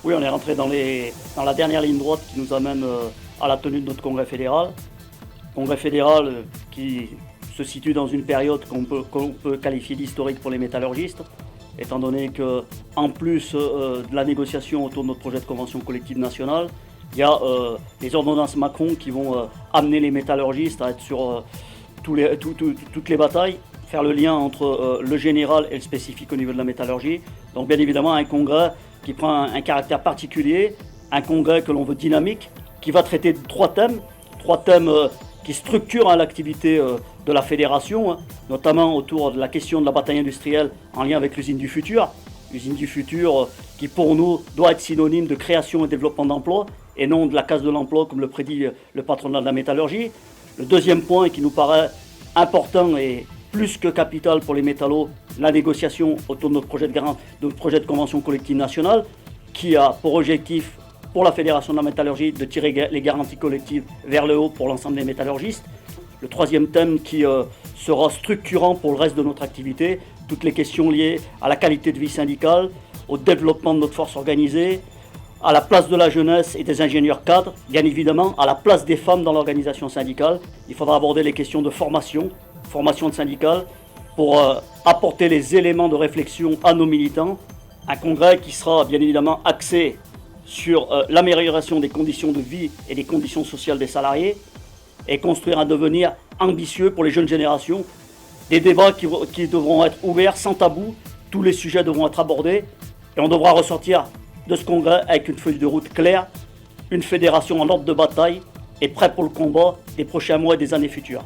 Oui, on est rentré dans la dernière ligne droite qui nous amène à la tenue de notre congrès fédéral. Congrès fédéral qui se situe dans une période qu'on peut qualifier d'historique pour les métallurgistes, étant donné qu'en plus de la négociation autour de notre projet de convention collective nationale, il y a les ordonnances Macron qui vont amener les métallurgistes à être sur toutes les batailles, faire le lien entre le général et le spécifique au niveau de la métallurgie. Donc bien évidemment un congrès qui prend un caractère particulier, un congrès que l'on veut dynamique, qui va traiter de trois thèmes qui structurent l'activité de la fédération, notamment autour de la question de la bataille industrielle en lien avec l'usine du futur. L'usine du futur qui pour nous doit être synonyme de création et développement d'emplois et non de la casse de l'emploi comme le prédit le patronat de la métallurgie. Le deuxième point qui nous paraît important et plus que capital pour les métallos, la négociation autour de notre projet de convention collective nationale qui a pour objectif pour la Fédération de la métallurgie de tirer les garanties collectives vers le haut pour l'ensemble des métallurgistes. Le troisième thème qui sera structurant pour le reste de notre activité, toutes les questions liées à la qualité de vie syndicale, au développement de notre force organisée, à la place de la jeunesse et des ingénieurs cadres, bien évidemment à la place des femmes dans l'organisation syndicale. Il faudra aborder les questions de formation de syndicale pour apporter les éléments de réflexion à nos militants. Un congrès qui sera bien évidemment axé sur l'amélioration des conditions de vie et des conditions sociales des salariés et construire un devenir ambitieux pour les jeunes générations. Des débats qui devront être ouverts sans tabou, tous les sujets devront être abordés et on devra ressortir de ce congrès avec une feuille de route claire, une fédération en ordre de bataille et prête pour le combat des prochains mois et des années futures.